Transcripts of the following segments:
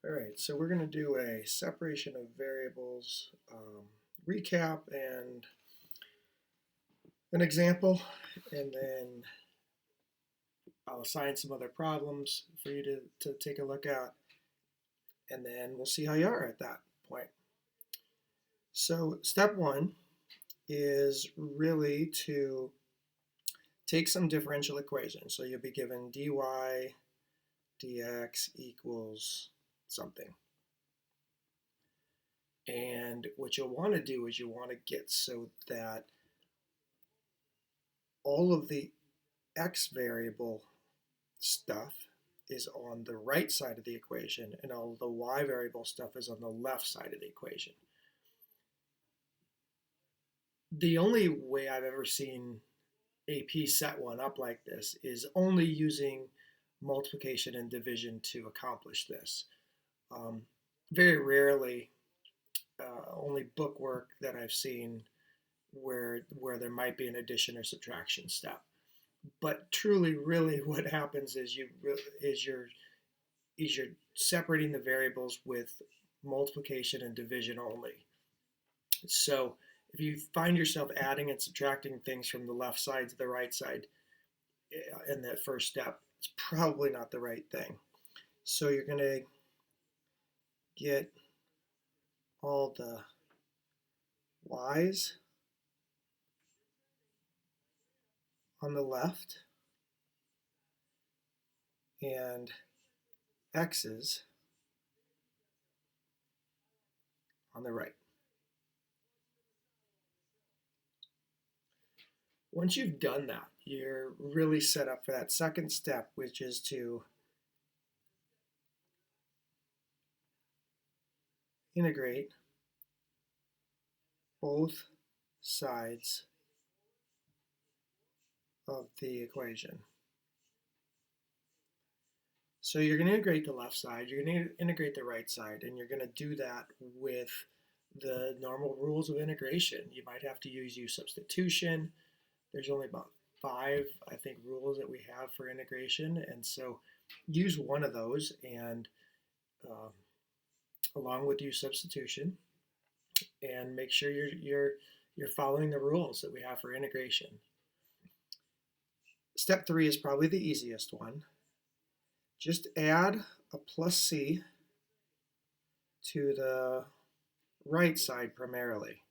All right, so we're going to do a separation of variables recap and an example, and then I'll assign some other problems for you to take a look at, and then we'll see how you are at that point. So step one is really to take some differential equations. So you'll be given dy dx equals something. And what you'll want to do is you want to get so that all of the x variable stuff is on the right side of the equation and all the y variable stuff is on the left side of the equation. The only way I've ever seen AP set one up like this is only using multiplication and division to accomplish this. Very rarely, only book work that I've seen where there might be an addition or subtraction step. But truly, really, what happens is you're separating the variables with multiplication and division only. So if you find yourself adding and subtracting things from the left side to the right side in that first step, it's probably not the right thing. So you're going to get all the y's on the left and x's on the right. Once you've done that, you're really set up for that second step, which is to integrate both sides of the equation. So you're going to integrate the left side, you're going to integrate the right side, and you're going to do that with the normal rules of integration. You might have to use U substitution. There's only about 5, I think, rules that we have for integration, and so use one of those, and along with U substitution, and make sure you're following the rules that we have for integration. Step 3 is probably the easiest one. Just add a plus c to the right side primarily.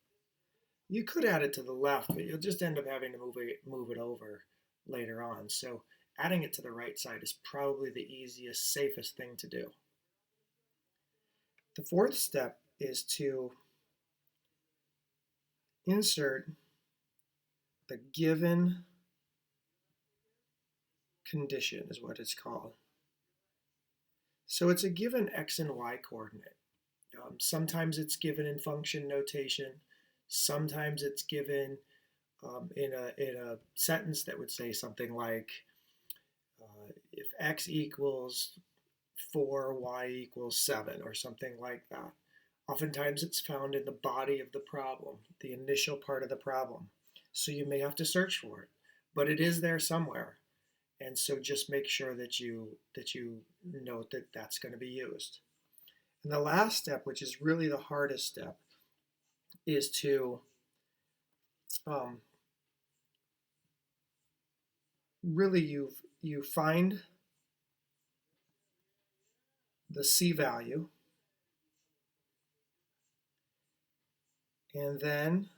You could add it to the left, but you'll just end up having to move it over later on. So adding it to the right side is probably the easiest, safest thing to do. The fourth step is to insert the given condition, is what it's called. So it's a given x and y coordinate. Sometimes it's given in function notation. Sometimes it's given in a sentence that would say something like, if x equals 4, y equals 7, or something like that. Oftentimes it's found in the body of the problem, the initial part of the problem. So you may have to search for it, but it is there somewhere. And so just make sure that you note that that's going to be used. And the last step, which is really the hardest step, is to really you find the C value, and then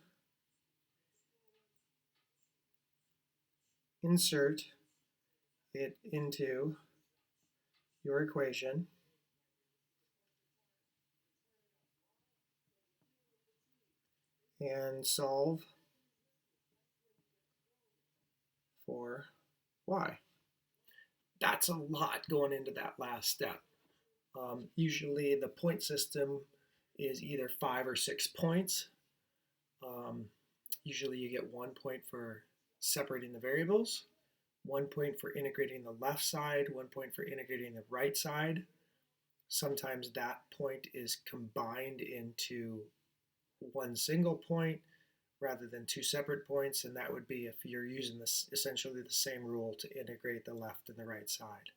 insert it into your equation, and solve for y. That's a lot going into that last step. Usually the point system is either 5 or 6 points. Usually you get 1 point for separating the variables, 1 point for integrating the left side, 1 point for integrating the right side. Sometimes that point is combined into one single point rather than 2 separate points, and that would be if you're using this essentially the same rule to integrate the left and the right side.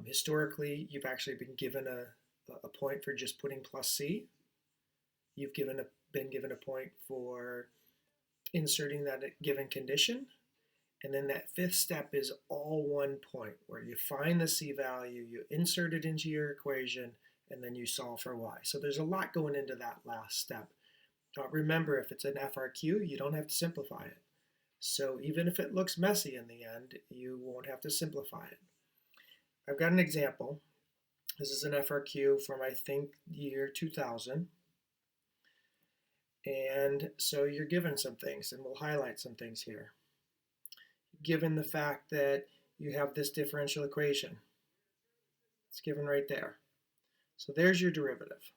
Historically, you've actually been given a point for just putting plus C. You've been given a point for inserting that given condition. And then that fifth step is all one point, where you find the C value, you insert it into your equation, and then you solve for Y. So there's a lot going into that last step. Remember, if it's an FRQ, you don't have to simplify it. So even if it looks messy in the end, you won't have to simplify it. I've got an example. This is an FRQ from, I think, year 2000. And so you're given some things, and we'll highlight some things here. Given the fact that you have this differential equation. It's given right there. So there's your derivative.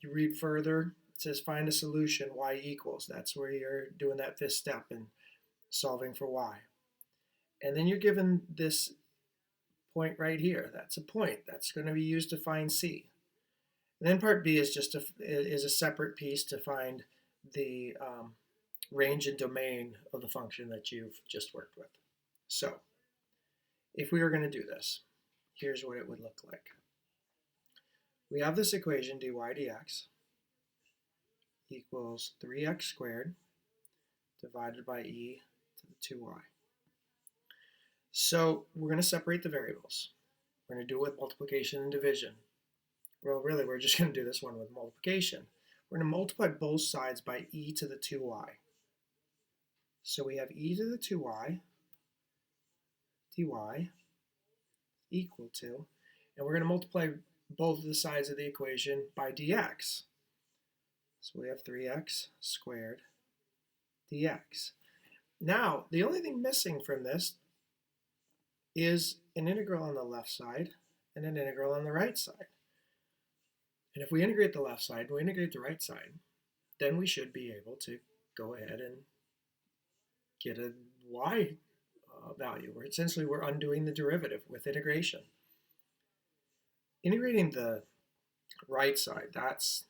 You read further, it says find a solution, y equals. That's where you're doing that fifth step and solving for y. And then you're given this point right here. That's a point. That's going to be used to find c. And then part B is just a separate piece to find the range and domain of the function that you've just worked with. So if we were going to do this, here's what it would look like. We have this equation dy dx equals 3x squared divided by e to the 2y. So we're going to separate the variables. We're going to do it with multiplication and division. Well, really, we're just going to do this one with multiplication. We're going to multiply both sides by e to the 2y. So we have e to the 2y dy equal to, and we're going to multiply both of the sides of the equation by dx. So we have 3x squared dx. Now, the only thing missing from this is an integral on the left side and an integral on the right side. And if we integrate the left side and we integrate the right side, then we should be able to go ahead and get a y value, where essentially we're undoing the derivative with integration. Integrating the right side, that's,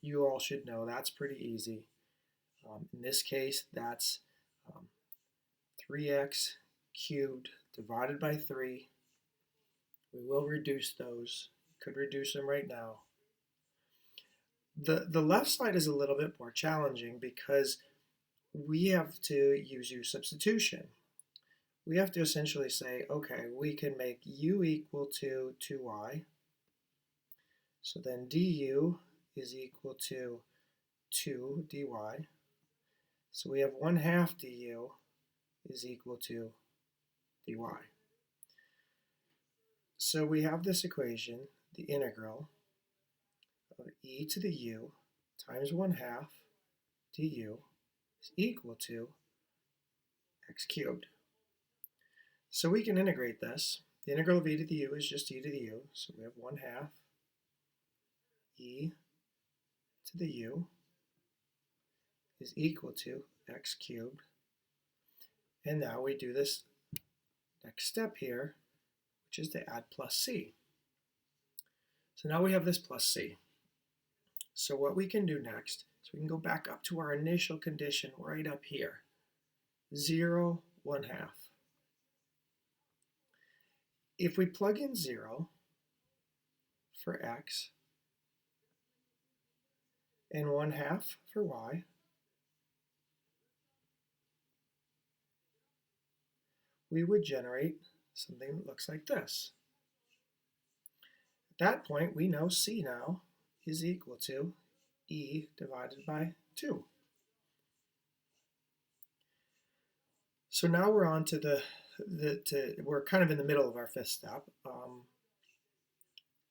you all should know that's pretty easy. In this case, that's 3x cubed divided by 3. We will reduce those. Could reduce them right now. The left side is a little bit more challenging because we have to use u substitution. We have to essentially say, okay, we can make u equal to 2y. So then du is equal to 2 dy. So we have 1/2 du is equal to dy. So we have this equation, the integral of e to the u times 1/2 du is equal to x cubed. So we can integrate this. The integral of e to the u is just e to the u. So we have 1/2 e to the u is equal to x cubed. And now we do this next step here, which is to add plus c. So now we have this plus c. So what we can do next is we can go back up to our initial condition right up here. 0, 1/2. If we plug in 0 for x and 1/2 for y, we would generate something that looks like this. At that point, we know c now is equal to e divided by 2. So now we're on to we're kind of in the middle of our fifth step.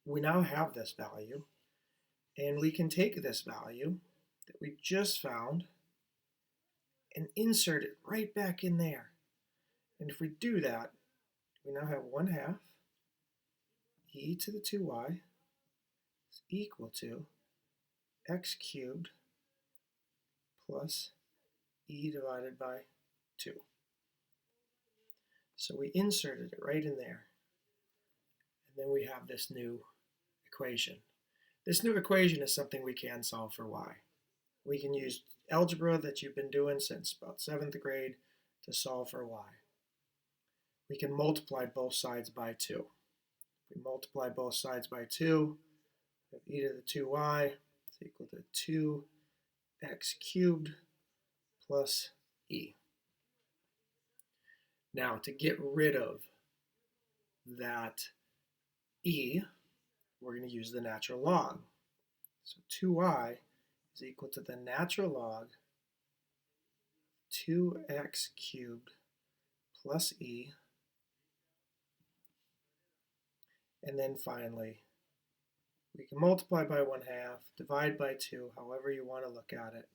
We now have this value, and we can take this value that we just found and insert it right back in there. And if we do that, we now have 1/2 e to the 2y is equal to x cubed plus e divided by 2. So we inserted it right in there. And then we have this new equation. This new equation is something we can solve for y. We can use algebra that you've been doing since about 7th grade to solve for y. we can multiply both sides by 2. If we multiply both sides by 2, we have e to the 2y is equal to 2x cubed plus e. Now, to get rid of that e, we're going to use the natural log. So 2y is equal to the natural log 2x cubed plus e. And then finally, we can multiply by 1/2, divide by 2, however you want to look at it.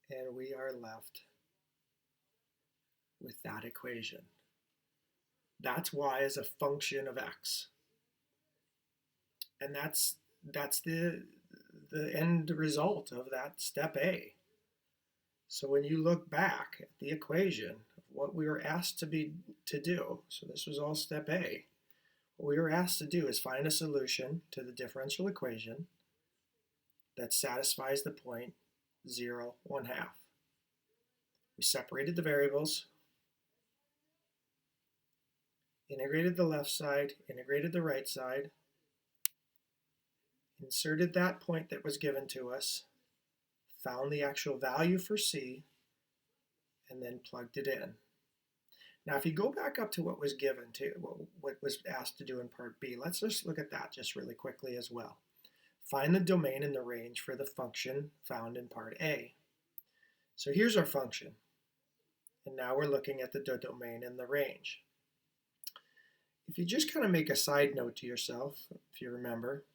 And we are left with that equation. That's y as a function of x. And that's the end result of that step A. So when you look back at the equation of what we were asked to do, so this was all step A, what we were asked to do is find a solution to the differential equation that satisfies the point 0, 1/2. We separated the variables, integrated the left side, integrated the right side, inserted that point that was given to us, found the actual value for C, and then plugged it in. Now, if you go back up to what was given to, what was asked to do in part B, let's just look at that just really quickly as well. Find the domain and the range for the function found in part A. So here's our function. And now we're looking at the domain and the range. If you just kind of make a side note to yourself, if you remember,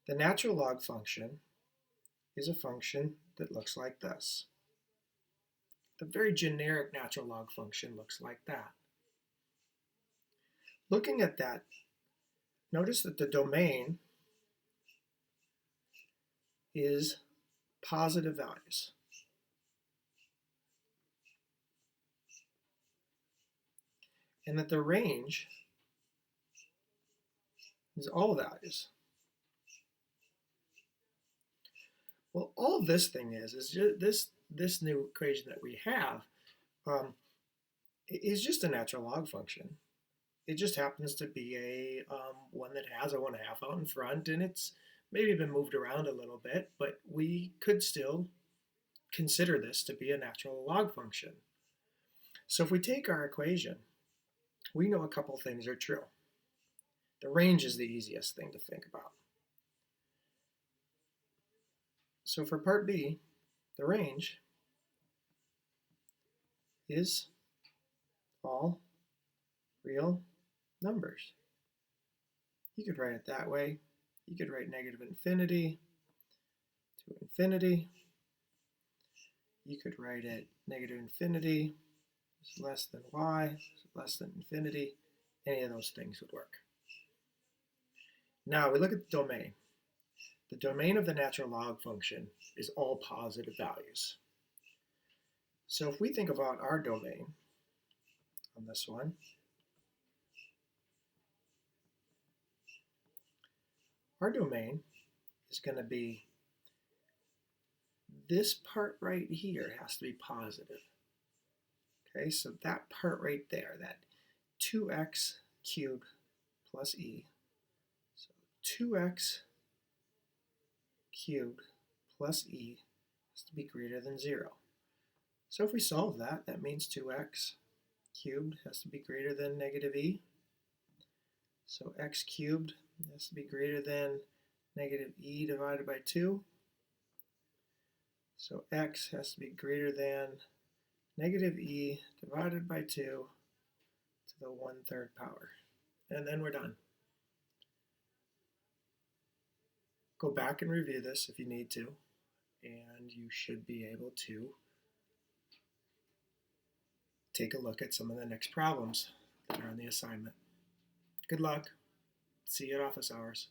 the natural log function is a function that looks like this. The very generic natural log function looks like that. Looking at that, notice that the domain is positive values. And that the range is all values. Well, all this thing is just this new equation that we have is just a natural log function. It just happens to be a one that has a 1/2 out in front, and it's maybe been moved around a little bit, but we could still consider this to be a natural log function. So if we take our equation, we know a couple things are true. The range is the easiest thing to think about. So for part B, the range is all real numbers. You could write it that way. You could write negative infinity to infinity. You could write it negative infinity is less than y, is less than infinity. Any of those things would work. Now we look at the domain. The domain of the natural log function is all positive values. So if we think about our domain on this one, our domain is going to be this part right here has to be positive. Okay, so that part right there, that 2x cubed plus e. So 2x cubed plus e has to be greater than 0. So if we solve that, that means 2x cubed has to be greater than negative e. So x cubed has to be greater than negative e divided by 2. So x has to be greater than negative e divided by 2 to the 1/3 power. And then we're done. Go back and review this if you need to, and you should be able to take a look at some of the next problems that are on the assignment. Good luck. See you at office hours.